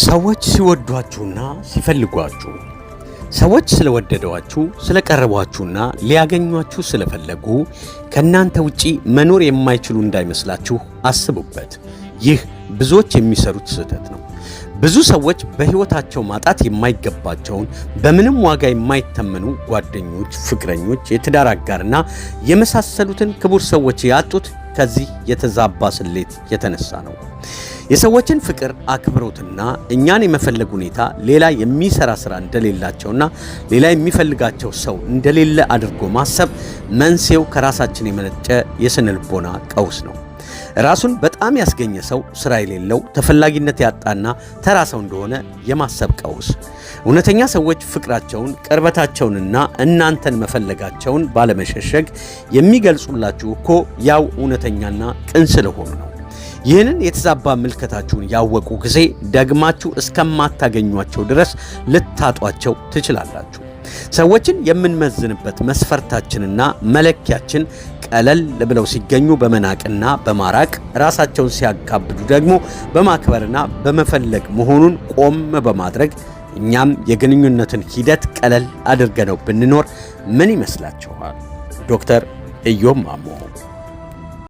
ሰዎች ሲወዷችሁና ሲፈልጓችሁ ሰዎች ስለወደዷችሁ ስለቀረቧችሁና ሊያገኟችሁ ስለፈለጉ ከናንተ ውጪ መኖር የማይችሉ እንዳይመስላችሁ አስቡበት። ይህ ብዙዎች የሚሰሩት ስህተት ነው። ብዙ ሰዎች በህይወታቸው ማጣት የማይገባቸውን በምንም ዋጋ የማይተመኑ ጓደኞች፣ ፍቅረኞች፣ የትዳር አጋርና የመሳሰሉትን ክቡር ሰዎች ያጡት ከዚህ የተዛባ ስሌት የተነሳ ነው። የሰዎችን ፍቅር፣ አክብሮትና እኛን የመፈለግ ሁኔታ ሌላ የሚሰራ ስራ እንደሌላቸውና ሌላ የሚፈልጋቸው ሰው እንደሌለ አድርጎ ማሰብ መንስኤው ከራሳችን የመነጨ የስነ ልቦና ቀውስ ነው። ራሱን በጣም ያስገኘ ሰው ስራ የሌለው ተፈላጊነት ያጣና ተራ ሰው እንደሆነ የማሰብ ቀውስ። እውነተኛ ሰዎች ፍቅራቸውን፣ ቅርበታቸውንና እናንተን መፈለጋቸውን ባለመሸሸግ የሚገልጹላችሁ እኮ ያው እውነተኛና ቅን ስለሆኑ ነው። ይህንን የተዛባ ምልከታችሁን ያወቁ ጊዜ ደግማችሁ እስከማታገኟቸው ድረስ ልታጧቸው ትችላላችሁ። ሰዎችን የምንመዝንበት መስፈርታችንና መለኪያችን ቀለል ብለው ሲገኙ በመናቅና በማራቅ ራሳቸውን ሲያካብዱ ደግሞ በማክበርና በመፈለግ መሆኑን ቆም በማድረግ እኛም የግንኙነትን ሂደት ቀለል አድርገነው ብንኖር ምን ይመስላችኋል? ዶክተር ኢዮብ ማሞ